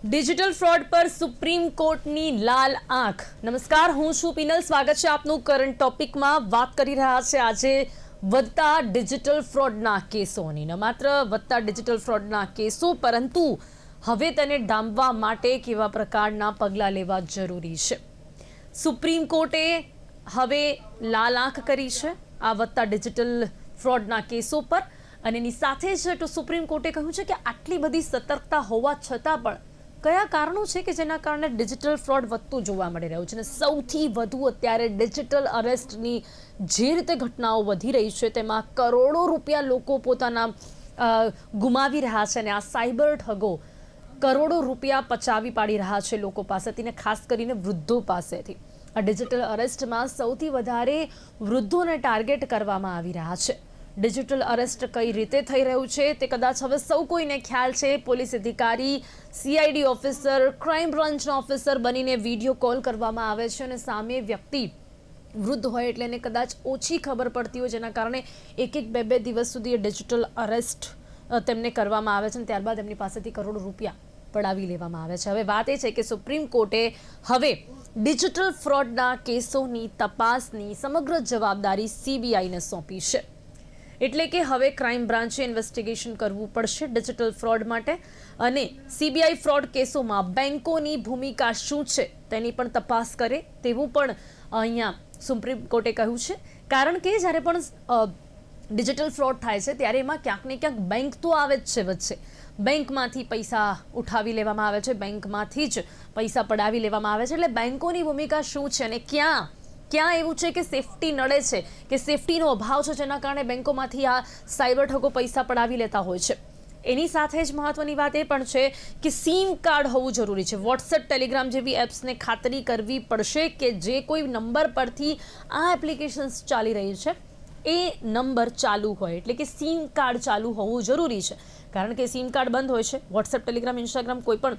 Digital fraud પર supreme કોર્ટની લાલ આંખ। નમસ્કાર, હું છું પિનલ। સ્વાગત છે આપનું કરંટ ટોપિકમાં। વાત કરી રહ્યા છે આજે વધતા ડિજિટલ ફ્રોડના કેસોની। ન માત્ર વધતા ડિજિટલ ફ્રોડના કેસો, પરંતુ હવે તેને ડામવા માટે કેવા પ્રકારના પગલાં લેવા જરૂરી છે। સુપ્રીમ કોર્ટે હવે લાલ આંખ કરી છે આ વધતા ડિજિટલ ફ્રોડના કેસો પર, અને એની સાથે જ સુપ્રીમ કોર્ટે કહ્યું છે કે આટલી બધી સતર્કતા હોવા છતાં પણ કયા કારણો છે કે જેના કારણે ડિજિટલ ફ્રોડ વધતું જોવા મળી રહ્યું છે। અને સૌથી વધુ અત્યારે ડિજિટલ અરેસ્ટની જે રીતે ઘટનાઓ વધી રહી છે, તેમાં કરોડો રૂપિયા લોકો પોતાના ગુમાવી રહ્યા છે, અને આ સાયબર ઠગો કરોડો રૂપિયા પચાવી પાડી રહ્યા છે લોકો પાસેથી, ને ખાસ કરીને વૃદ્ધો પાસેથી। આ ડિજિટલ અરેસ્ટમાં સૌથી વધારે વૃદ્ધોને ટાર્ગેટ કરવામાં આવી રહ્યા છે। ડિજિટલ અરેસ્ટ કઈ રીતે થઈ રહ્યું છે તે કદાચ હવે સૌ કોઈને ખ્યાલ છે। પોલીસ અધિકારી, CID ઓફિસર, ક્રાઇમ બ્રાન્ચના ઓફિસર બનીને વિડીયો કોલ કરવામાં આવે છે, અને સામે વ્યક્તિ વૃદ્ધ હોય એટલે એને કદાચ ઓછી ખબર પડતી હોય, જેના કારણે એક બે દિવસ સુધી ડિજિટલ અરેસ્ટ તેમને કરવામાં આવે છે, અને ત્યારબાદ એમની પાસેથી કરોડો રૂપિયા પડાવી લેવામાં આવે છે। હવે વાત એ છે કે સુપ્રીમ કોર્ટે હવે ડિજિટલ ફ્રોડના કેસોની તપાસની સમગ્ર જવાબદારી CBIને સોંપી છે। એટલે કે હવે ક્રાઇમ બ્રાન્ચે ઇન્વેસ્ટિગેશન કરવું પડશે ડિજિટલ ફ્રોડ માટે, અને CBI ફ્રોડ કેસોમાં બેંકોની ભૂમિકા શું છે તેની પણ તપાસ કરે તેવું પણ અહીંયા સુપ્રીમ કોર્ટે કહ્યું છે। કારણ કે જ્યારે પણ ડિજિટલ ફ્રોડ થાય છે ત્યારે એમાં ક્યાંક ને ક્યાંક બેંક તો આવે જ છે વચ્ચે। બેંકમાંથી પૈસા ઉઠાવી લેવામાં આવે છે, બેંકમાંથી જ પૈસા પડાવી લેવામાં આવે છે। એટલે બેંકોની ભૂમિકા શું છે, અને ક્યાં એવું છે કે સેફટી નડે છે, કે સેફટીનો અભાવ છે, જેના કારણે બેંકોમાંથી આ સાયબર ઠગો પૈસા પડાવી લેતા હોય છે। એની સાથે જ મહત્વની વાત એ પણ છે કે સિમ કાર્ડ હોવું જરૂરી છે। વોટ્સએપ, ટેલિગ્રામ જેવી એપ્સને ખાતરી કરવી પડશે કે જે કોઈ નંબર પરથી આ એપ્લિકેશન્સ ચાલી રહી છે એ નંબર ચાલુ હોય, એટલે કે સિમ કાર્ડ ચાલુ હોવું જરૂરી છે। કારણ કે સિમ કાર્ડ બંધ હોય છે, વોટ્સએપ, ટેલિગ્રામ, ઇન્સ્ટાગ્રામ, કોઈ પણ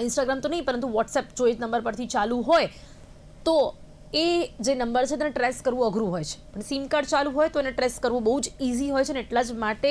ઇન્સ્ટાગ્રામ તો નહીં, પરંતુ વોટ્સએપ જો એ નંબર પરથી ચાલુ હોય તો એ જે નંબર છે તેને ટ્રેસ કરવું અઘરું હોય છે, પણ સિમ કાર્ડ ચાલુ હોય તો એને ટ્રેસ કરવું બહુ જ ઇઝી હોય છે। ને એટલા જ માટે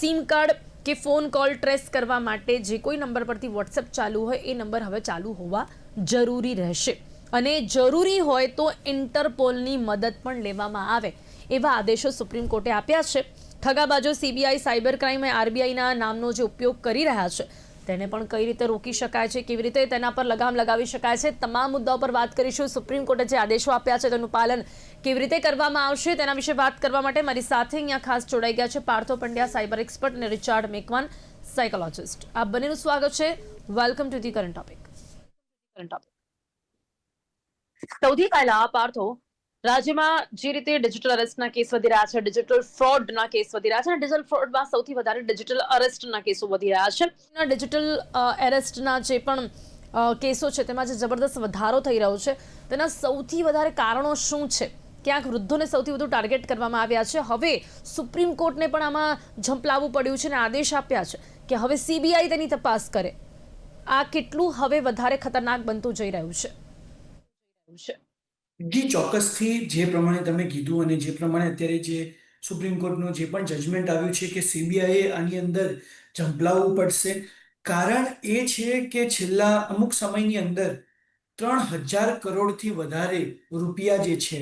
સિમ કાર્ડ કે ફોન કોલ ટ્રેસ કરવા માટે જે કોઈ નંબર પરથી વોટ્સએપ ચાલુ હોય એ નંબર હવે ચાલુ હોવા જરૂરી રહેશે, અને જરૂરી હોય તો ઇન્ટરપોલની મદદ પણ લેવામાં આવે એવા આદેશો સુપ્રીમ કોર્ટે આપ્યા છે। ઠગાબાજો CBI, સાયબર ક્રાઇમ અને RBIના નામનો જે ઉપયોગ કરી રહ્યા છે તેને પણ કઈ રીતે રોકી શકાય છે, કેવી રીતે તેના પર લગામ લગાવી શકાય છે, તમામ મુદ્દાઓ પર વાત કરીશું। સુપ્રીમ કોર્ટે જે આદેશો આપ્યા છે તેનું પાલન કેવી રીતે કરવામાં આવશે તેના વિશે વાત કરવા માટે મારી સાથે અહીંયા ખાસ જોડાઈ ગયા છે પાર્થો પંડ્યા, સાયબર એક્સપર્ટ, અને રિચાર્ડ મેકવાન, સાયકોલોજિસ્ટ। આપ બંનેનું સ્વાગત છે। Welcome to the current topic. સૌથી પહેલા પાર્થો, રાજ્યમાં જે રીતે ડિજિટલ અરેસ્ટના કેસ વધી રહ્યા છે, ડિજિટલ ફ્રોડના કેસ વધી રહ્યા છે, અને ડિજિટલ ફ્રોડમાં સૌથી વધારે ડિજિટલ અરેસ્ટના કેસો વધી રહ્યા છે। ડિજિટલ અરેસ્ટના જે પણ કેસો છે તેમાં જે જબરદસ્ત વધારો થઈ રહ્યો છે, તેના સૌથી વધારે કારણો શું છે? ક્યાંક વૃદ્ધોને સૌથી વધુ ટાર્ગેટ કરવામાં આવ્યા છે। હવે સુપ્રીમ કોર્ટને પણ આમાં ઝંપલાવવું પડ્યું છે, અને આદેશ આપ્યા છે કે હવે CBI તેની તપાસ કરે। આ કેટલું હવે વધારે ખતરનાક બનતું જઈ રહ્યું છે? જી ચોક્કસથી જે પ્રમાણે તમે કીધું અને જે પ્રમાણે અત્યારે જે સુપ્રીમ કોર્ટનું જે પણ જજમેન્ટ આવ્યું છે કે CBI આની અંદર ઝંપલાવવું પડશે। કારણ એ છે કે છેલ્લા અમુક સમયની અંદર 3000 કરોડથી વધારે રૂપિયા જે છે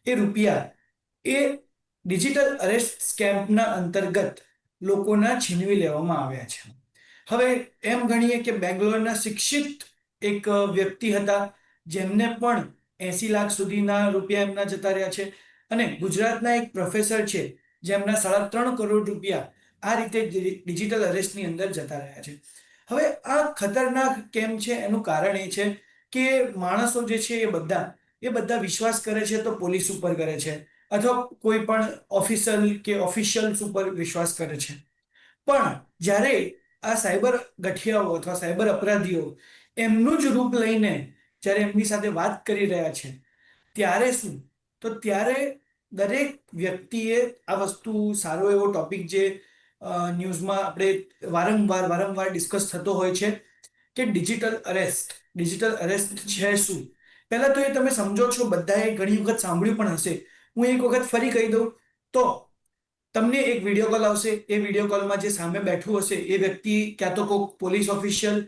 એ રૂપિયા એ ડિજિટલ અરેસ્ટ સ્કેમના અંતર્ગત લોકોના છીનવી લેવામાં આવ્યા છે। હવે એમ ગણીએ કે બેંગ્લોરના શિક્ષિત એક વ્યક્તિ હતા, જેમને પણ 80 લાખ સુધીના રૂપિયા એમના જતા રહ્યા છે, અને ગુજરાતના એક પ્રોફેસર છે જેમના 3.5 કરોડ રૂપિયા આ રીતે ડિજિટલ અરેસ્ટની અંદર જતા રહ્યા છે। હવે આ ખતરનાક કેમ છે એનું કારણ એ છે કે માણસો જે છે એ બધા વિશ્વાસ કરે છે તો પોલીસ ઉપર કરે છે, અથવા કોઈ પણ ઓફિશિયલ્સ ઉપર વિશ્વાસ કરે છે, પણ જ્યારે આ સાયબર ગઠિયાઓ અથવા સાયબર અપરાધીઓ એમનું જ રૂપ લઈને જ્યારે એમની સાથે વાત કરી રહ્યા છે, ત્યારે શું? તો ત્યારે દરેક વ્યક્તિએ આ વસ્તુ સારો એવો ટોપિક જે ન્યૂઝમાં આપણે વારંવાર ડિસ્કસ થતો હોય છે કે ડિજિટલ અરેસ્ટ છે શું? પહેલા તો એ તમે સમજો છો, બધાએ ઘણી વખત સાંભળ્યું પણ હશે। હું એક વખત ફરી કહી દઉં તો તમને એક વિડીયો કોલ આવશે, એ વિડીયો કોલમાં જે સામે બેઠું હશે એ વ્યક્તિ ક્યાં તો કોઈ પોલીસ ઓફિશિયલ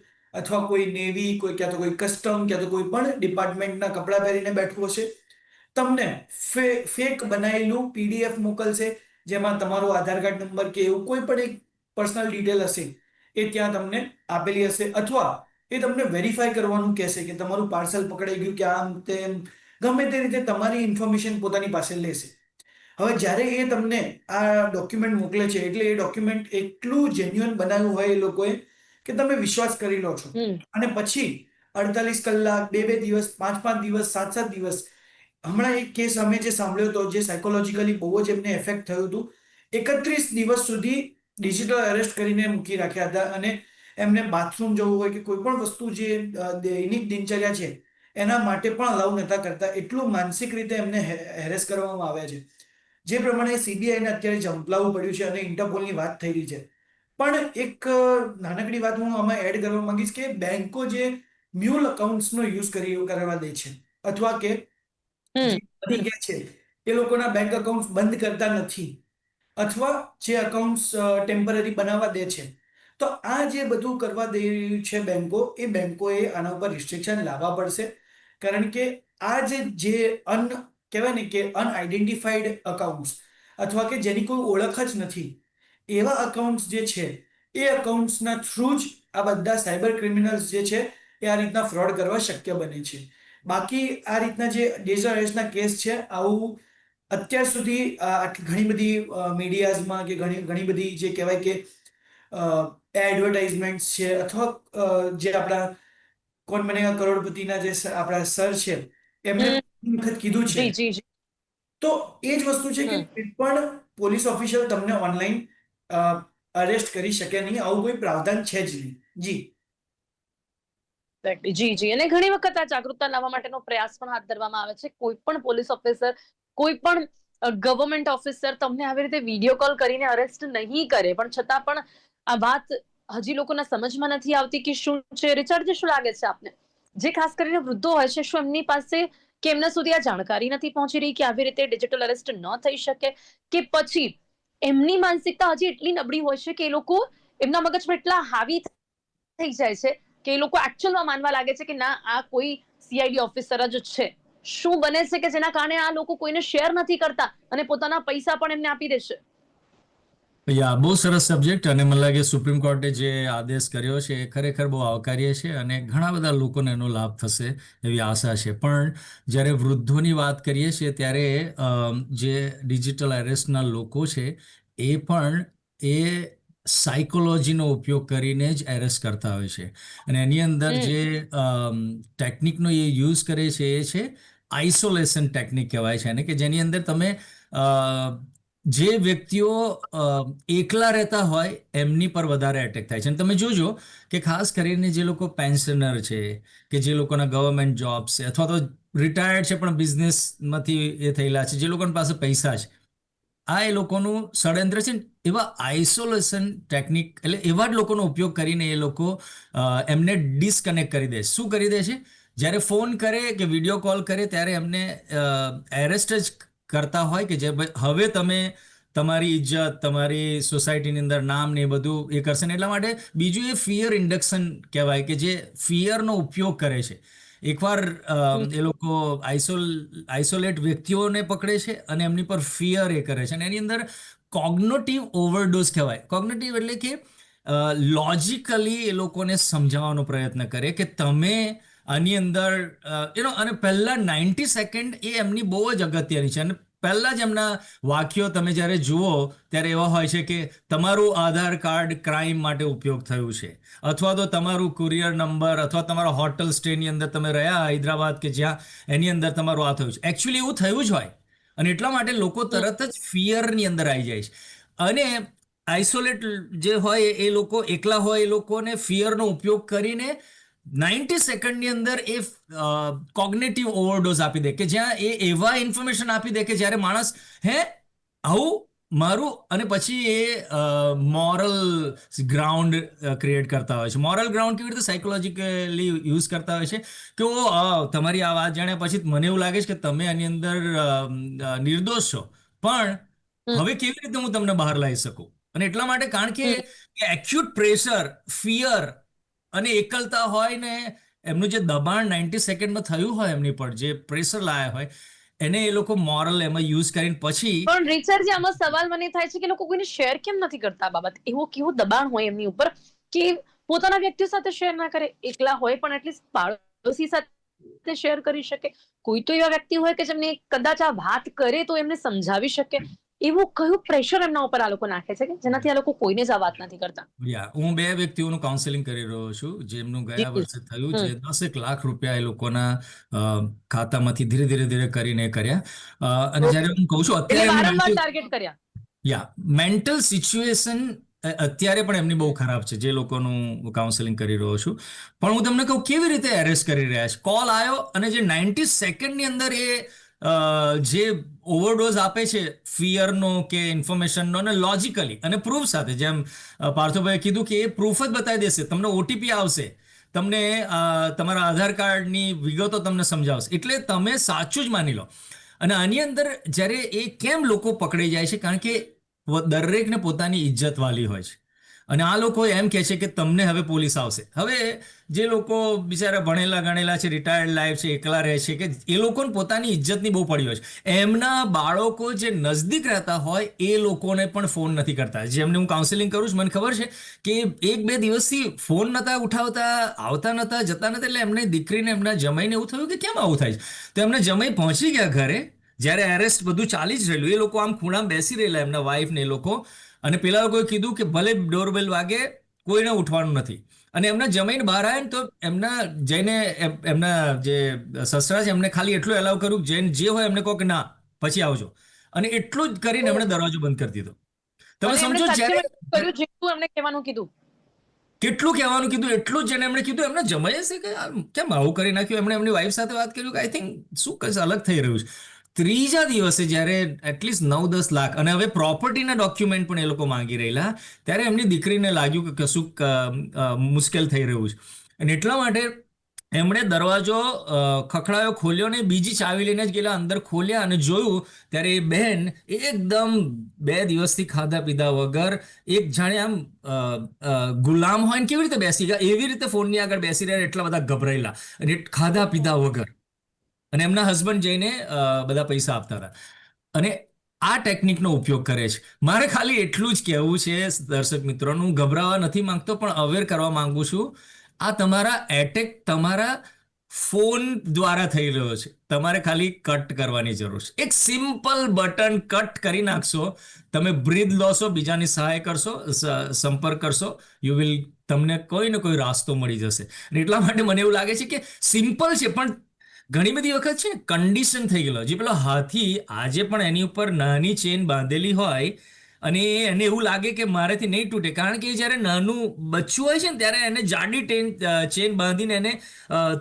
અથવા કોઈ નેવી, કોઈ ક્યાં તો કોઈ કસ્ટમ, ક્યાં તો કોઈ પણ ડિપાર્ટમેન્ટના કપડાં પહેરીને બેઠું હશે. તમને ફેક બનાવેલું પીડીએફ મોકલશે, જેમાં તમારો આધાર કાર્ડ નંબર કે એવું કોઈ પણ એક પર્સનલ ડિટેલ હશે એ ત્યાં તમને આપેલી હશે, અથવા એ તમને વેરીફાઈ કરવાનું કહેશે કે તમારું પાર્સલ પકડાઈ ગયું કે આમ તેમ, ગમે તે રીતે તમારી ઇન્ફોર્મેશન પોતાની પાસે લેશે. હવે જ્યારે એ તમને આ ડોક્યુમેન્ટ મોકલે છે, એટલે એ ડોક્યુમેન્ટ એટલું જેન્યુઅન બનાવ્યું હોય એ લોકોએ કે તમે વિશ્વાસ કરી લો છો. હમ અને પછી 48 કલાક, 2 દિવસ, 5 દિવસ, 7 દિવસ, હમણાં એક કેસ અમે જે સાંભળ્યો હતો, જે સાયકોલોજીકલી બહુ જ એમને એફેક્ટ થયું હતું, 31 દિવસ સુધી ડિજિટલ અરેસ્ટ કરીને મૂકી રાખ્યા હતા. અને એમને બાથરૂમ જવું હોય કે કોઈ પણ વસ્તુ જે દૈનિક દિનચર્યા છે એના માટે પણ અલાઉ નતા કરતા, એટલું માનસિક રીતે એમને હેરેસ કરવામાં આવ્યા છે. જે પ્રમાણે સીબીઆઈને અત્યારે ઝંપલાવવું પડ્યું છે અને ઇન્ટરપોલની વાત થઈ રહી છે. પણ એક નાનકડી વાત હું આમાં એડ કરવા માંગીશ કે બેંકો જે મ્યુલ અકાઉન્ટ્સનો યુઝ કરવા દે છે, અથવા કે હમ જે બની ગયા છે એ લોકોના બેંક અકાઉન્ટ બંધ કરતા નથી, અથવા જે અકાઉન્ટ્સ ટેમ્પરરી બનાવવા દે છે. તો આ જે બધું કરવા દે રહ્યું છે બેંકો, એ બેંકોએ આના ઉપર રિસ્ટ્રિક્શન લાવવા પડશે. કારણ કે આ જે કહેવાય ને કે અનઆઇડેન્ટિફાઈડ અકાઉન્ટ્સ, અથવા કે જેની કોઈ ઓળખ જ નથી, એવા અકાઉન્ટ્સ જે છે એ અકાઉન્ટ્સના થ્રુ જ આ બધા સાયબર ક્રિમિનલ્સ જે છે એ આ રીતના ફ્રોડ કરવા શક્ય બને છે. બાકી આ રીતના જે ડિજિટલ અરેસ્ટના કેસ છે, આવું અત્યાર સુધી ઘણી બધી મીડિયાઝમાં કે ઘણી ઘણી બધી જે કહેવાય કે એડવર્ટાઇઝમેન્ટ છે, અથવા જે આપણા કોણ બનેગા કરોડપતિના જે આપણા સર છે, એમણે હમ વખત કીધું છે. જી જી જી તો એ જ વસ્તુ છે કે હમ કોઈ પણ પોલીસ ઓફિશિયલ તમને ઓનલાઈન અરેસ્ટ કરી શકે નહીં, આવું કોઈ પ્રાવધાન છે જ નહીં. જી. Exactly. જી જી અને ઘણી વખત આ જાગૃતતા લાવવા માટેનો પ્રયાસ પણ હાથ ધરવામાં આવે છે. કોઈ પણ પોલીસ ઓફિસર, કોઈ પણ ગવર્મેન્ટ ઓફિસર તમને આવી રીતે વિડીયો કોલ કરીને અરેસ્ટ નહીં કરે, પણ છતાં પણ આ વાત હજી લોકોના સમજમાં નથી આવતી કે શું છે. રિચાર્ડ, શું લાગે છે આપને, જે ખાસ કરીને વૃદ્ધો હોય છે, શું એમની પાસે કે એમના સુધી આ જાણકારી નથી પહોંચી રહી કે આવી રીતે ડિજિટલ અરેસ્ટ ન થઈ શકે, કે પછી એમની માનસિકતા હજી એટલી નબળી હોય છે કે એ લોકો એમના મગજમાં એટલા હાવી થઈ જાય છે કે એ લોકો એકચ્યુઅલમાં માનવા લાગે છે કે ના, આ કોઈ સીઆઈડી ઓફિસર જ છે. શું બને છે કે જેના કારણે આ લોકો કોઈને શેર નથી કરતા અને પોતાના પૈસા પણ એમને આપી દેશે? બહુ સરસ સબ્જેક્ટ, અને મને લાગે સુપ્રીમ કોર્ટે જે આદેશ કર્યો છે એ ખરેખર બહુ આવકાર્ય છે, અને ઘણા બધા લોકોને એનો લાભ થશે એવી આશા છે. પણ જ્યારે વૃદ્ધોની વાત કરીએ છીએ ત્યારે જે ડિજિટલ અરેસ્ટના લોકો છે એ પણ એ સાયકોલોજીનો ઉપયોગ કરીને જ એરેસ્ટ કરતા હોય છે. અને એની અંદર જે ટેકનિકનો એ યુઝ કરે છે એ છે આઇસોલેશન ટેકનિક કહેવાય છે એને, કે જેની અંદર તમે જે વ્યક્તિઓ એકલા રહેતા હોય એમની પર વધારે એટેક થાય છે. અને તમે જોજો કે ખાસ કરીને જે લોકો પેન્શનર છે, કે જે લોકોના ગવર્મેન્ટ જોબ છે, અથવા તો રિટાયર્ડ છે પણ બિઝનેસમાંથી એ થયેલા છે, જે લોકોની પાસે પૈસા છે, આ એ લોકોનું ષડયંત્ર છે. એવા આઇસોલેશન ટેકનિક, એટલે એવા જ લોકોનો ઉપયોગ કરીને એ લોકો એમને ડિસ્કનેક્ટ કરી દે છે. શું કરી દે છે? જ્યારે ફોન કરે કે વિડીયો કોલ કરે ત્યારે એમને એરેસ્ટ જ કરતા હોય કે જે હવે તમે તમારી ઇજ્જત, તમારી સોસાયટીની અંદર નામ ને એ બધું એ કરશે ને. એટલા માટે બીજું એ ફિયર ઇન્ડક્શન કહેવાય, કે જે ફિયરનો ઉપયોગ કરે છે. એકવાર એ લોકો આઇસોલેટ વ્યક્તિઓને પકડે છે અને એમની પર ફિયર એ કરે છે, અને એની અંદર કોગ્નિટિવ ઓવરડોઝ કહેવાય. કોગ્નિટિવ એટલે કે લોજિકલી એ લોકોને સમજાવવાનો પ્રયત્ન કરે કે તમે આની અંદર અને પહેલા 90 સેકન્ડ એ એમની બહુ જ અગત્યની છે. અને પહેલા જ એમના વાક્યો તમે જ્યારે જુઓ ત્યારે એવા હોય છે કે તમારું આધાર કાર્ડ ક્રાઇમ માટે ઉપયોગ થયું છે, અથવા તો તમારું કુરિયર નંબર, અથવા તમારા હોટલ સ્ટેની અંદર તમે રહ્યા હૈદરાબાદ કે જ્યાં, એની અંદર તમારું આ થયું છે. એકચ્યુઅલી એવું થયું જ હોય, અને એટલા માટે લોકો તરત જ ફિયરની અંદર આવી જાય છે. અને આઇસોલેટ જે હોય એ લોકો એકલા હોય, એ લોકોને ફિયરનો ઉપયોગ કરીને 90 સેકન્ડની અંદર એ કોગ્નેટિવ ઓવરડોઝ આપી દે, કે જ્યાં એ એવા ઇન્ફોર્મેશન આપી દે કે જ્યારે માણસ આવું મારું, અને પછી એ મોરલ ગ્રાઉન્ડ ક્રિએટ કરતા હોય છે. મોરલ ગ્રાઉન્ડ કેવી રીતે સાયકોલોજીકલી યુઝ કરતા હોય છે કે તમારી આ વાત જાણ્યા પછી મને એવું લાગે છે કે તમે આની અંદર નિર્દોષ છો, પણ હવે કેવી રીતે હું તમને બહાર લાવી શકું? અને એટલા માટે, કારણ કે એક્યુટ પ્રેશર, ફિયર, અને એકલતા હોય ને એમનું જે દબાણ 90 સેકન્ડમાં થયું હોય એમની પર જે પ્રેશર લાયા હોય એને એ લોકો મોરલ એમાં યુઝ કરીને પછી પણ રિચર્ડ આમાં સવાલ મને થાય છે કે લોકો કોઈને શેર કેમ નથી કરતા આ બાબત? એવું કેવું દબાણ હોય એમની ઉપર કે પોતાના વ્યક્તિઓ સાથે શેર ના કરે, એકલા હોય પણ એટલીસ્ટ પાડોશી સાથે શેર કરી શકે. કોઈ તો એવા વ્યક્તિ હોય કે જેમને કદાચ આ વાત કરે તો એમને સમજાવી શકે. એવું કયું પ્રેશર એમના ઉપર આ લોકો નાખે છે કે જેનાથી આ લોકો કોઈને જ આ વાત નથી કરતા? હું 2 વ્યક્તિઓનું કાઉન્સેલિંગ કરી રહ્યો છું જેમનું ગયા જી. વર્ષે થયું હમ. જે 10 લાખ રૂપિયા એ લોકોના ખાતામાંથી ધીરે ધીરે ધીરે કરીને કર્યા. અને જ્યારે હું કહું છું એટલે અત્યારે એમનું વારંવાર મેન્ટલ ટાર્ગેટ કર્યા. મેન્ટલ સિચ્યુએશન અત્યારે પણ એમની બહુ ખરાબ છે જે લોકોનું કાઉન્સેલિંગ કરી રહ્યો છું. પણ હું તમને કહું કેવી રીતે એરેસ્ટ કરી રહ્યા છે. કોલ આવ્યો અને જે 90 સેકન્ડની અંદર એ જે ઓવરડોઝ આપે છે ફિયરનો કે ઇન્ફોર્મેશનનો અને લોજિકલી અને પ્રૂફ સાથે, જેમ પાર્થોભાઈએ કીધું કે એ પ્રૂફ જ બતાવી દેશે, તમને ઓટીપી આવશે, તમને તમારા આધાર કાર્ડની વિગતો તમને સમજાવશે, એટલે તમે સાચું જ માની લો. અને આની અંદર જ્યારે એ કેમ લોકો પકડાઈ જાય છે કારણ કે દરેકને પોતાની ઇજ્જત વાલી હોય છે અને આ લોકો એમ કહે છે કે તમને હવે પોલીસ આવશે. હવે જે લોકો બિચારા ભણેલા ગણેલા છે, રિટાયર્ડ લાઈફ છે, એકલા રહે છે, કે એ લોકોને પોતાની ઇજ્જતની બહુ પડી હોય છે, એમના બાળકો જે નજદીક રહેતા હોય એ લોકોને પણ ફોન નથી કરતા. જેમને હું કાઉન્સેલિંગ કરું છું મને ખબર છે કે 1-2 દિવસથી ફોન નતા ઉઠાવતા, આવતા નતા, જતા નતા, એટલે એમને દીકરીને એમના જમાઈને એવું થયું કે કેમ આવું થાય છે. તો એમના જમાઈ પહોંચી ગયા ઘરે જ્યારે એરેસ્ટ બધું ચાલી જ રહેલું. એ લોકો આમ ખૂણામાં બેસી રહેલા એમના વાઈફ ને એ લોકો, અને પેલા લોકોએ કીધું કે ભલે ડોરબેલ વાગે કોઈને ઉઠવાનું નથી. અને એમના જમાઈને બહાર આવ્યા ને તો એમના જઈને એમના જે સસરા છે એમને ખાલી એટલું એલાવ કર્યું જઈને જે હોય એમને કહો કે ના પછી આવજો, અને એટલું જ કરીને એમણે દરવાજો બંધ કરી દીધો. તમે અને એમણે સમજો સાચે જ્યારે કર્યું જેટલું એમને કહેવાનું કીધું. કેટલું કહેવાનું કીધું એટલું જ જેને એમણે કીધું એમને જમાઈ હશે કે કેમ આવું કરી નાખ્યું. એમણે એમની વાઈફ સાથે વાત કર્યું કે આઈ થિંક શું કઈ અલગ થઈ રહ્યું છે. ત્રીજા દિવસે જ્યારે એટલીસ્ટ 9-10 લાખ અને હવે પ્રોપર્ટીના ડોક્યુમેન્ટ પણ એ લોકો માંગી રહેલા, ત્યારે એમની દીકરીને લાગ્યું કે કશુંક મુશ્કેલ થઈ રહ્યું છે. અને એટલા માટે એમણે દરવાજો ખખડાયો, ખોલ્યો ને બીજી ચાવી લઈને જ ગયેલા, અંદર ખોલ્યા અને જોયું ત્યારે એ બહેન એકદમ 2 દિવસથી ખાધા પીધા વગર એક જાણે આમ ગુલામ હોય ને કેવી રીતે બેસી ગયા એવી રીતે ફોનની આગળ બેસી રહ્યા, એટલા બધા ગભરાયેલા અને ખાધા પીધા વગર. અને એમના હસબન્ડ જઈને બધા પૈસા આપતા હતા. અને આ ટેકનિકનો ઉપયોગ કરે છે. મારે ખાલી એટલું જ કહેવું છે દર્શક મિત્રોનું, હું ગભરાવા નથી માંગતો પણ અવેર કરવા માંગુ છું. આ તમારા એટેક તમારા ફોન દ્વારા થઈ રહ્યો છે. તમારે ખાલી કટ કરવાની જરૂર છે. એક સિમ્પલ બટન કટ કરી નાખશો, તમે બ્રીથ લોશો, બીજાની સહાય કરશો, સંપર્ક કરશો, તમને કોઈ ને કોઈ રાસ્તો મળી જશે. અને એટલા માટે મને એવું લાગે છે કે સિમ્પલ છે પણ ઘણી બધી વખત છે કન્ડિશન થઈ ગયેલો. જે પેલો હાથી આજે પણ એની ઉપર નાની ચેન બાંધેલી હોય અને એને એવું લાગે કે મારેથી નહીં તૂટે, કારણ કે જ્યારે નાનું બચ્ચું હોય છે ને ત્યારે એને જાડી ચેન બાંધીને એને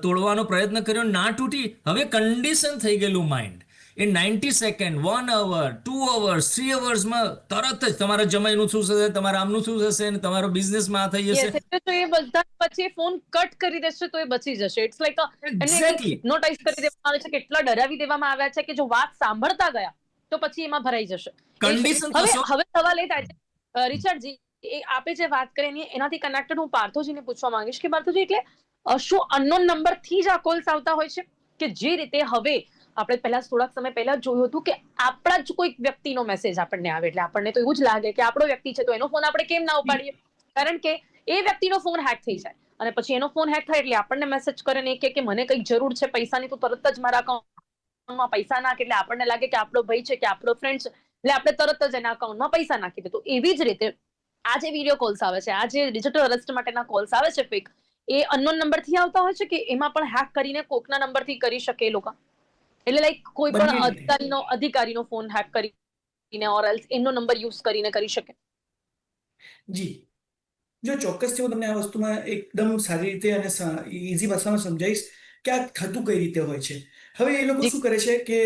તોડવાનો પ્રયત્ન કર્યો, ના તૂટી. હવે કન્ડિશન થઈ ગયેલું માઇન્ડ. એ 90 સેકન્ડ, 1 અવર, 2 અવર્સ, 3 અવર્સમાં તરત જ તમારા જમાઈનું શું થશે, તમારા આમનું શું થશે, અને તમારો બિઝનેસમાં થઈ જશે. તો એ બધા પછી ફોન કટ કરી દેશે તો એ બચી જશે. It's like exactly. હિપ્નોટાઇઝ કરી દેવામાં આવે છે, કેટલા ડરાવી દેવામાં આવ્યા છે કે જો વાત સાંભળતા ગયા તો પછી એમાં ભરાઈ જશે. કન્ડિશન હવે થશો. હવે સવાલ એ થાય છે રિચર્ડજી, એ આપે જે વાત કરી એનાથી કનેક્ટેડ હું પાર્થોજીને પૂછવા માંગીશ કે પાર્થોજી, એટલે શું અનનોન નંબરથી જ આ કોલ્સ આવતા હોય છે કે જે રીતે હવે આપણે પહેલા થોડાક સમય પહેલા જોયું હતું કે આપણા જ કોઈક વ્યક્તિનો મેસેજ આપણને આવે એટલે આપણને તો એવું જ લાગે કે આપણો વ્યક્તિ છે તો એનો ફોન આપણે કેમ ના ઉપાડીએ, કારણ કે એ વ્યક્તિનો ફોન હેક થઈ જાય અને પછી એનો ફોન હેક થાય એટલે આપણને મેસેજ કરે ને કે મને કંઈક જરૂર છે પૈસાની, તો તરત જ મારા અકાઉન્ટમાં પૈસા નાખ. એટલે આપણને લાગે કે આપણો ભાઈ છે કે આપણો ફ્રેન્ડ છે એટલે આપણે તરત જ એના અકાઉન્ટમાં પૈસા નાખી દે. તો એવી જ રીતે આ જે વિડીયો કોલ્સ આવે છે, આ જે ડિજિટલ અરેસ્ટ માટેના કોલ્સ આવે છે ફેક, એ અનનોન નંબરથી આવતા હોય છે કે એમાં પણ હેક કરીને કોકના નંબરથી કરી શકે એ લોકો? એટલે લાઈક કોઈ પણ અધિકારીનો ફોન હેક કરીને ઓર એલ્સ એમનો નંબર યુઝ કરીને કરી શકે? જી, જો ચોક્કસથી હું તમને આ વસ્તુમાં એકદમ સારી રીતે અને ઇઝી ભાષામાં સમજાવીશ કે આ થતું કઈ રીતે હોય છે. હવે એ લોકો શું કરે છે કે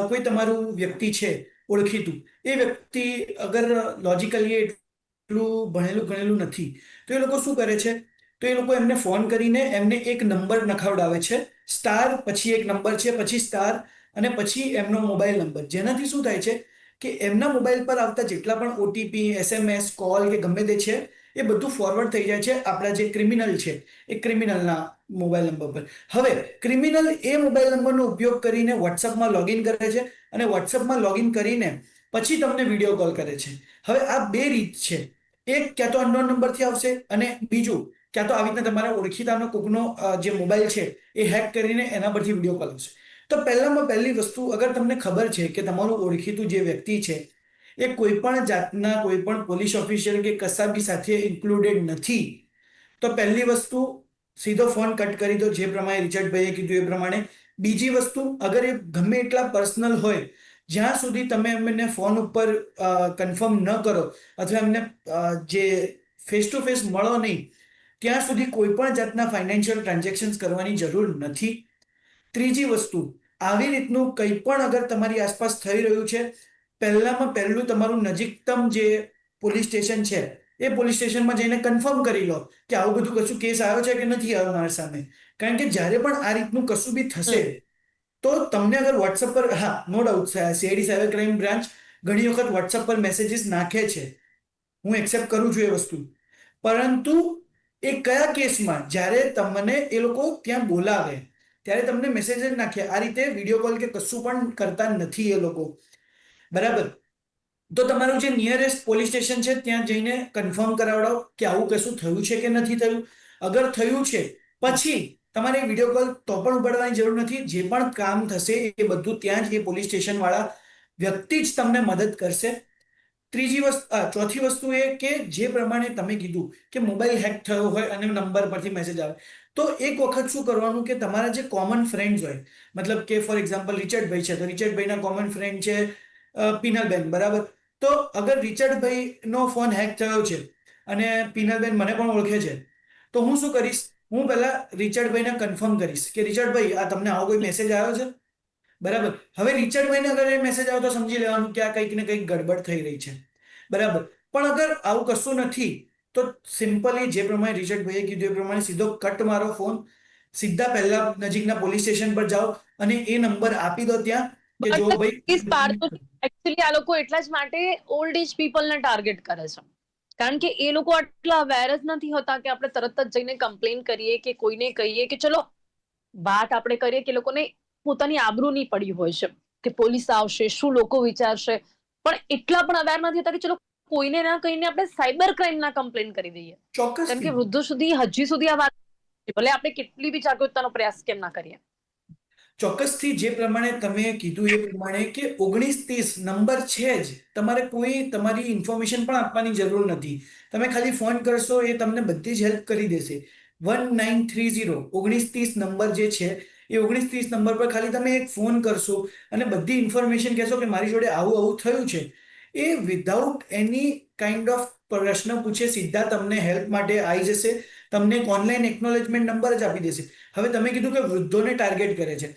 કોઈ તમારું વ્યક્તિ છે ઓળખીતું, એ વ્યક્તિ અગર લોજિકલી એટલું ભણેલું ગણેલું નથી તો એ લોકો શું કરે છે, તો એ લોકો એમને ફોન કરીને એમને એક નંબર નખાવડાવે છે, સ્ટાર પછી એક નંબર છે, પછી સ્ટાર અને પછી એમનો મોબાઈલ નંબર. જેનાથી શું થાય છે કે એમના મોબાઈલ પર આવતા જેટલા પણ ઓટીપી, SMS, કોલ કે ગમે તે છે એ બધું ફોરવર્ડ થઈ જાય છે આપણા જે ક્રિમિનલ છે એ ક્રિમિનલના મોબાઈલ નંબર પર. હવે ક્રિમિનલ એ મોબાઈલ નંબરનો ઉપયોગ કરીને વોટ્સઅપમાં લોગિન કરે છે અને વોટ્સઅપમાં લોગિન કરીને પછી તમને વિડીયો કોલ કરે છે. હવે આ બે રીત છે. એક ક્યાં તો અનનોન નંબરથી આવશે અને બીજું ક્યાં તો આવી રીતના તમારા ઓળખીતાનો કોકનો જે મોબાઈલ છે એ હેક કરીને એના પરથી વિડીયો કોલ આવશે. તો પહેલામાં પહેલી વસ્તુ, અગર તમને ખબર છે કે તમારું ઓળખીતું જે વ્યક્તિ છે એ કોઈ પણ જાતના કોઈ પણ પોલીસ ઓફિસર કે કસાબી સાથે ઇન્ક્લુડેડ નથી, તો પહેલી વસ્તુ સીધો ફોન કટ કરી દો, જે પ્રમાણે રિચર્ડભાઈએ કીધું એ પ્રમાણે. બીજી વસ્તુ, અગર એ ગમે એટલા પર્સનલ હોય, જ્યાં સુધી તમે એમને ફોન ઉપર કન્ફર્મ ન કરો અથવા એમને જે ફેસ ટુ ફેસ મળો નહીં, ત્યાં સુધી કોઈ પણ જાતના ફાઇનાન્શિયલ ટ્રાન્ઝેક્શન્સ કરવાની જરૂર નથી. ત્રીજી વસ્તુ, આવી રીતનું કંઈ પણ અગર તમારી આસપાસ થઈ રહ્યું છે, પહેલામાં પહેલું તમારું નજીકતમ જે પોલીસ સ્ટેશન છે એ પોલીસ સ્ટેશનમાં જઈને કન્ફર્મ કરી લો કે આવું બધું કશું કેસ આવ્યો છે કે નથી આવ્યો મારી સામે. કારણ કે જ્યારે પણ આ રીતનું કશું બી થશે તો તમને અગર વોટ્સઅપ પર, હા, no doubt CID cyber crime branch ઘણી વખત વોટ્સઅપ પર મેસેજીસ નાખે છે, હું એક્સેપ્ટ કરું છું એ વસ્તુ, પરંતુ એ કયા કેસમાં? જ્યારે તમને એ લોકો ત્યાં બોલાવે ત્યારે તમને મેસેજ જ નાખે. આ રીતે વિડીયો કોલ કે કશું પણ કરતા નથી એ લોકો, બરાબર? તો તમારું જે નિયરેસ્ટ પોલીસ સ્ટેશન છે ત્યાં જઈને કન્ફર્મ કરાવડાવો કે આવું કશું થયું છે કે નથી થયું. અગર થયું છે પછી તમારે વિડીયો કોલ તો પણ ઉપાડવાની જરૂર નથી. જે પણ કામ થશે એ બધું ત્યાં જ એ પોલીસ સ્ટેશન વાળા વ્યક્તિ જ તમને મદદ કરશે. ચોથી વસ્તુ એ કે જે પ્રમાણે તમે કીધું કે મોબાઈલ હેક થયો હોય અને નંબર પરથી મેસેજ આવે, તો એક વખત શું કરવાનું કે તમારા જે કોમન ફ્રેન્ડ્સ હોય, મતલબ કે ફોર એક્ઝામ્પલ રિચર્ડભાઈ છે તો રિચર્ડભાઈના કોમન ફ્રેન્ડ છે પીનલબેન, બરાબર? તો અગર રિચર્ડભાઈનો ફોન હેક થયો છે અને પીનલબેન મને પણ ઓળખે છે, તો હું શું કરીશ? હું પહેલા રિચર્ડભાઈને કન્ફર્મ કરીશ કે રિચર્ડભાઈ, આ તમને આવો કોઈ મેસેજ આવ્યો છે, બરાબર? હવે રિચર્ડભાઈને અગર એ મેસેજ આવ્યો તો સમજી લેવાનું કે આ કંઈક ને કંઈક ગડબડ થઈ રહી છે, બરાબર? પણ અગર આવું કશું નથી તો સિમ્પલી જે પ્રમાણે રિચર્ડભાઈએ કીધું એ પ્રમાણે સીધો કટ મારો ફોન, સીધા પહેલા નજીકના પોલીસ સ્ટેશન પર જાઓ અને એ નંબર આપી દો ત્યાં કે જો ભાઈ. એકચ્યુઅલી આ લોકો એટલા જ માટે ઓલ્ડ એજ પીપલને ટાર્ગેટ કરે છે, કારણ કે એ લોકો આટલા અવેર જ નથી હોતા કે આપણે તરત જ જઈને કમ્પ્લેન કરીએ કે કોઈને કહીએ કે ચલો વાત આપણે કરીએ, કે લોકોને પોતાની આબરૂ નહીં પડી હોય છે કે પોલીસ આવશે, શું લોકો વિચારશે, પણ એટલા પણ અવેર નથી હોતા કે ચલો કોઈને ના કહીને આપણે સાયબર ક્રાઇમના કમ્પ્લેન કરી દઈએ. ચોક્કસ. કારણ કે વૃદ્ધો સુધી હજી સુધી આ વાત, ભલે આપણે કેટલી બી જાગૃતતાનો પ્રયાસ કેમ ના કરીએ. ચોક્કસથી જે પ્રમાણે તમે કીધું એ પ્રમાણે કે 1930 નંબર છે જ, તમારે કોઈ તમારી ઇન્ફોર્મેશન પણ આપવાની જરૂર નથી. તમે ખાલી ફોન કરશો એ તમને બધી જ હેલ્પ કરી દેશે. 1930 1930 નંબર જે છે એ 1930 નંબર પર ખાલી તમે એક ફોન કરશો અને બધી ઇન્ફોર્મેશન કહેશો કે મારી જોડે આવું આવું થયું છે, એ વિધાઉટ એની કાઇન્ડ ઓફ પ્રશ્ન પૂછે સીધા તમને હેલ્પ માટે આવી જશે. તમને એક ઓનલાઈન એકનોલેજમેન્ટ નંબર જ આપી દેશે. હવે તમે કીધું કે વૃદ્ધોને ટાર્ગેટ કરે છે.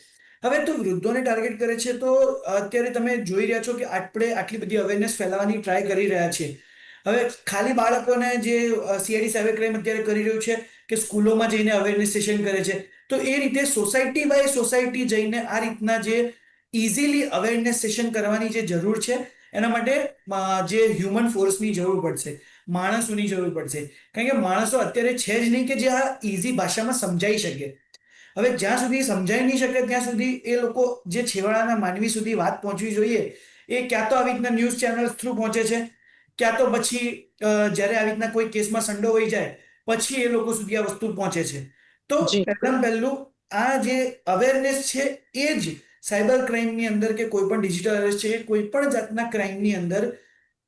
હવે તો વૃદ્ધોને ટાર્ગેટ કરે છે તો અત્યારે તમે જોઈ રહ્યા છો કે આપણે આટલી બધી અવેરનેસ ફેલાવવાની ટ્રાય કરી રહ્યા છીએ. હવે ખાલી બાળકોને જે સીઆઈડી સાયબર ક્રાઇમ અત્યારે કરી રહ્યું છે કે સ્કૂલોમાં જઈને અવેરનેસ સેશન કરે છે, તો એ રીતે સોસાયટી બાય સોસાયટી જઈને આ રીતના જે ઇઝીલી અવેરનેસ સેશન કરવાની જે જરૂર છે, એના માટે જે હ્યુમન ફોર્સની જરૂર પડશે, માણસોની જરૂર પડશે. કારણ કે માણસો અત્યારે છે જ નહીં કે જે આ ઇઝી ભાષામાં સમજાઈ શકે. હવે જ્યાં સુધી સમજાઈ નહીં શકે ત્યાં સુધી એ લોકો જે છેવાડાના માનવી સુધી વાત પહોંચવી જોઈએ એ ક્યાં તો આવી રીતના ન્યૂઝ ચેનલ્સ થ્રુ પહોંચે છે, ક્યાં તો પછી જ્યારે આવી રીતના કોઈ કેસમાં સંડોવાઈ જાય પછી એ લોકો સુધી આ વસ્તુ પહોંચે છે. તો પહેલું આ જે અવેરનેસ છે એ જ સાયબર ક્રાઇમની અંદર કે કોઈ પણ ડિજિટલ અરેસ્ટ છે, કોઈ પણ જાતના ક્રાઇમની અંદર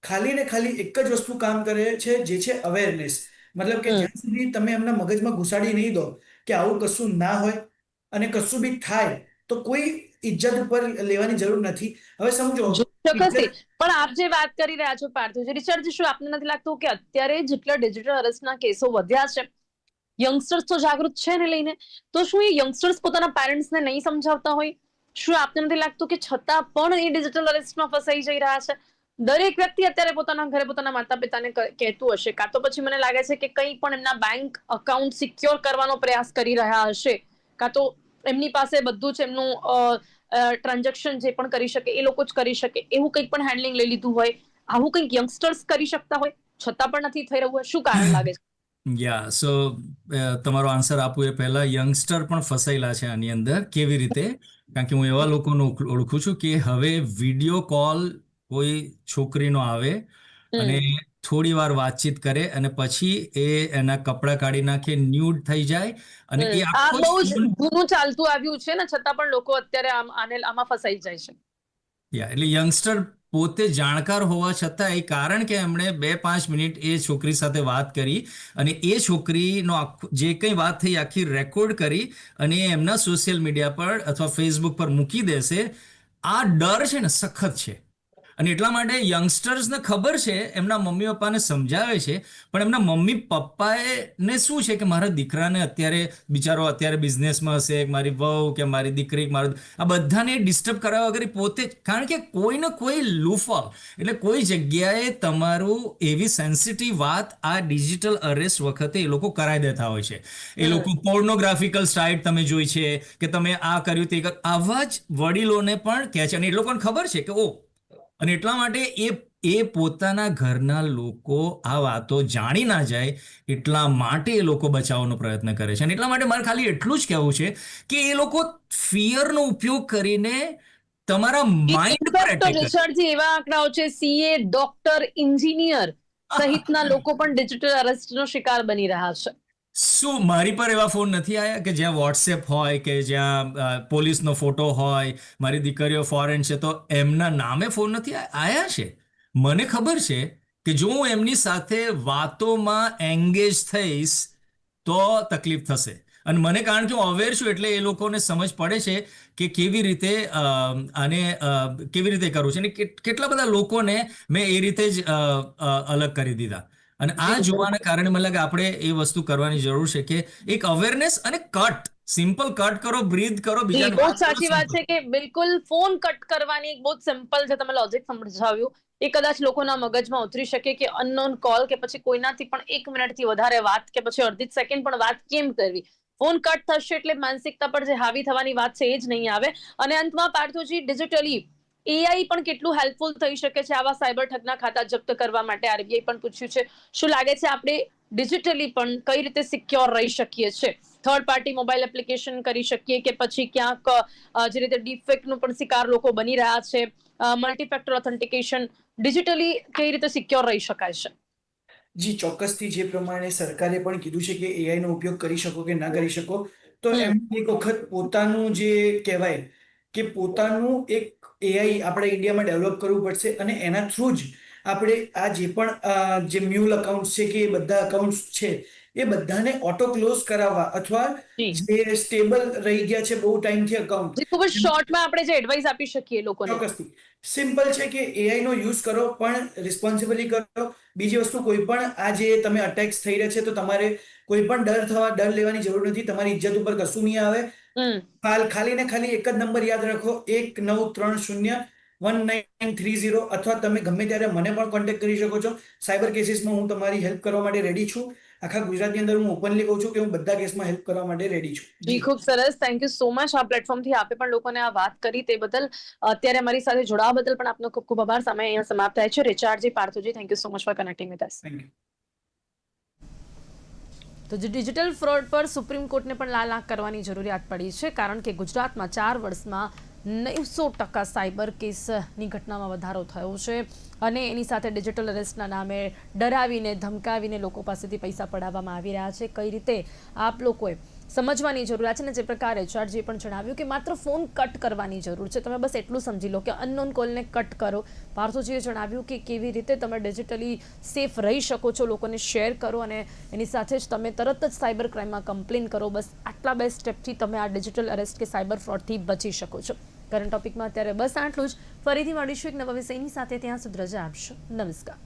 ખાલી ને ખાલી એક જ વસ્તુ કામ કરે છે, જે છે અવેરનેસ. મતલબ કે જ્યાં સુધી તમે એમના મગજમાં ઘુસાડી નહીં દો કે આવું કશું ના હોય અને કશું બી થાય તો કોઈ ઇજ્જત ઉપર લેવાની જરૂર નથી. હવે સમજો, ચોક્કસથી. પણ આપ જે વાત કરી રહ્યા છો પાર્થિવજી, રિચર્ડજી, શું આપને નથી લાગતું કે અત્યારે જેટલા ડિજિટલ અરેસ્ટના કેસો વધ્યા છે, યંગસ્ટર્સ તો જાગૃત છે ને લઈને, તો શું એ યંગસ્ટર્સ પોતાના પેરેન્ટ્સને નહીં સમજાવતા હોય? શું આપને નથી લાગતું કે છતાં પણ એ ડિજિટલ અરેસ્ટમાં ફસાઈ જઈ રહ્યા છે? દરેક વ્યક્તિ અત્યારે પોતાના ઘરે પોતાના માતા પિતાને કહેતું હશે, કાં તો પછી મને લાગે છે કે કંઈ પણ એમના બેંક અકાઉન્ટ સિક્યોર કરવાનો પ્રયાસ કરી રહ્યા હશે, કાં તો એમની પાસે બધું જ એમનું ટ્રાન્ઝેક્શન જે પણ કરી શકે એ લોકો જ કરી શકે એવું કંઈક પણ હેન્ડલિંગ લઈ લીધું હોય. આવું કંઈક યંગસ્ટર્સ કરી શકતા હોય? છતાં પણ નથી થઈ રહ્યું? શું કારણ લાગે છે? યા સો તમારો આન્સર આપું એ પહેલા યંગસ્ટર પણ ફસાયેલા છે આની અંદર. કેવી રીતે? કારણ કે હું એવા લોકોને ઓળખું છું કે હવે વિડીયો કોલ કોઈ છોકરીનો આવે અને થોડી વાર વાતચીત કરે અને પછી એના કપડાં કાઢી નાખે, ન્યૂડ થઈ જાય અને એ આ આખો બહુ જ જૂનું ચાલતું આવ્યું છે ને, છતાં પણ લોકો અત્યારે આમાં ફસાઈ જાય છે. એટલે યંગસ્ટર પોતે જાણકાર હોવા છતાં એ કારણ કે એમણે 2-5 મિનિટ એ છોકરી સાથે વાત કરી અને એ છોકરીનો જે કંઈ વાત થઈ આખી રેકોર્ડ કરી અને એમના સોશિયલ મીડિયા પર અથવા ફેસબુક પર મૂકી દેશે. આ ડર છે ને સખત છે. અને એટલા માટે યંગસ્ટર્સને ખબર છે, એમના મમ્મી પપ્પાને સમજાવે છે, પણ એમના મમ્મી પપ્પાને શું છે કે મારા દીકરાને અત્યારે બિઝનેસમાં હશે, મારી વહુ કે મારી દીકરી આ બધાને ડિસ્ટર્બ કરાવવા વગર પોતે જ, કારણ કે કોઈને કોઈ લૂફોલ એટલે કોઈ જગ્યાએ તમારું એવી સેન્સિટિવ વાત આ ડિજિટલ અરેસ્ટ વખતે એ લોકો કરાવી દેતા હોય છે. એ લોકો પોર્નોગ્રાફિકલ સાઇટ તમે જોઈ છે કે તમે આ કર્યું તે કર્યું, આવા જ વડીલોને પણ કહે છે અને એ લોકોને ખબર છે કે અને એટલા માટે એ પોતાના ઘરના લોકો આ વાતો જાણી ના જાય એટલા માટે એ લોકો બચાવવાનો પ્રયત્ન કરે છે. અને એટલા માટે મારે ખાલી એટલું જ કહેવું છે કે એ લોકો ફિયરનો ઉપયોગ કરીને તમારા માઇન્ડ પર એટેક કરે. રિચર્ડજી, એવા આંકડાઓ છે, સીએ, ડોક્ટર, એન્જિનિયર સહિતના લોકો પણ ડિજિટલ અરેસ્ટનો શિકાર બની રહ્યા છે. શું મારી પર એવા ફોન નથી આવ્યા કે જ્યાં વોટ્સએપ હોય કે જ્યાં પોલીસનો ફોટો હોય, મારી દીકરીઓ ફોરેન છે તો એમના નામે ફોન નથી આવ્યા છે? મને ખબર છે કે જો હું એમની સાથે વાતોમાં એંગેજ થઈશ તો તકલીફ થશે. અને મને કારણ કે હું અવેર છું એટલે એ લોકોને સમજ પડે છે કે કેવી રીતે કરવું છે. અને કેટલા બધા લોકોને મેં એ રીતે જ અલગ કરી દીધા. અને આ જોવાના કારણે મને લાગે આપણે એ વસ્તુ કરવાની જરૂર છે કે એક અવેરનેસ અને સિમ્પલ કટ કરો, બ્રીથ કરો, બીજાને બહુ વાત કરો. સાચી વાત છે કે બિલકુલ ફોન કટ કરવાની બહુ સિમ્પલ છે, તમે લોજિક સમજાવ્યું એ કદાચ લોકોના મગજમાં ઉતરી શકે કે અનનોન કોલ કે પછી કોઈનાથી પણ 1 મિનિટથી વધારે વાત કે પછી અડધી સેકન્ડ પણ વાત કેમ કરવી. ફોન કટ થશે એટલે માનસિકતા પર જે હાવી થવાની વાત છે એ જ નહીં આવે. અને અંતમાં પાર્થોજી, ડિજિટલી એઆઈ પણ કેટલું હેલ્પફુલ થઈ શકે છે આવા સાયબર ઠગના ખાતા જપ્ત કરવા માટે? આરબીઆઈ પણ પૂછ્યું છે. શું લાગે છે આપણે ડિજિટલી પણ કઈ રીતે સિક્યોર રહી શકીએ છીએ? થર્ડ પાર્ટી મોબાઈલ એપ્લિકેશન કરી શકીએ કે પછી ક્યાંક જે રીતે ડીપફેકનો પણ શિકાર લોકો બની રહ્યા છે, મલ્ટીફેક્ટર ઓથેન્ટિકેશન, ડિજિટલી કઈ રીતે સિક્યોર રહી શકાય છે? જી ચોક્કસથી, જે પ્રમાણે સરકારે પણ કીધું છે કે એઆઈ નો ઉપયોગ કરી શકો કે ના કરી શકો, તો એમ એક વખત પોતાનું જે કહેવાય કે પોતાનું એક એઆઈ આપણે ઇન્ડિયામાં ડેવલપ કરવું પડશે અને એના થ્રુ જ આપણે આ જે પણ જે મ્યુલ અકાઉન્ટ છે કે એ બધા અકાઉન્ટ છે એ બધાને ઓટો ક્લોઝ કરાવવા અથવા જે સ્ટેબલ રહી ગયા છે બહુ ટાઈમથી અકાઉન્ટ, ખૂબ જ શોર્ટમાં આપણે જે એડવાઇસ આપી શકીએ લોકોને. ચોક્કસથી સિમ્પલ છે કે એઆઈ નો યુઝ કરો પણ રિસ્પોન્સિબલી કરો. બીજી વસ્તુ, કોઈ પણ આ જે તમે અટેક્સ થઈ રહ્યા છે તો તમારે કોઈ પણ ડર લેવાની જરૂર નથી. તમારી ઇજ્જત ઉપર કશું નહીં આવે. ખાલી ને ખાલી એક જ નંબર યાદ રાખો, 19301930, અથવા તમે ગમે ત્યારે મને પણ કોન્ટેક્ટ કરી શકો છો. સાયબર કેસીસમાં હું તમારી હેલ્પ કરવા માટે રેડી છું. આખા ગુજરાતની અંદર હું ઓપનલી કહું છું કે હું બધા કેસમાં હેલ્પ કરવા માટે રેડી છું. જી, ખૂબ સરસ. Thank you so much. આ પ્લેટફોર્મથી આપે પણ લોકોને આ વાત કરી તે બદલ, અત્યારે અમારી સાથે જોડાવા બદલ પણ આપનો ખૂબ ખૂબ આભાર. સમય અહીંયા સમાપ્ત થાય છે. રિચાર્ડજી, પાર્થોજી, thank you so much for connecting with us. Thank you. તો જે ડિજિટલ ફ્રોડ પર સુપ્રીમ કોર્ટને પણ લાલ આંખ કરવાની જરૂરિયાત પડી છે, કારણ કે ગુજરાતમાં 4 વર્ષમાં 90% સાયબર કેસની ઘટનામાં વધારો થયો છે અને એની સાથે ડિજિટલ અરેસ્ટના નામે ડરાવીને ધમકાવીને લોકો પાસેથી પૈસા પડાવવામાં આવી રહ્યા છે. કઈ રીતે આપ લોકોએ સમજવાની જરૂર છે ને જે પ્રકારે રિચાર્ડજીએ પણ જણાવ્યું કે માત્ર ફોન કટ કરવાની જરૂર છે, તમે બસ એટલું સમજી લો કે અનનોન કોલને કટ કરો. પાર્થોજીએ જણાવ્યું કે કેવી રીતે તમે ડિજિટલી સેફ રહી શકો છો, લોકોને શેર કરો અને એની સાથે જ તમે તરત જ સાયબર ક્રાઇમમાં કમ્પ્લેન કરો. બસ આટલા 2 સ્ટેપથી તમે આ ડિજિટલ અરેસ્ટ કે સાયબર ફ્રોડથી બચી શકો છો. કરંટ ટોપિકમાં અત્યારે બસ આટલું જ. ફરીથી મળીશું એક નવા વિષયની સાથે. ત્યાં સુધી રજા આપશો. નમસ્કાર.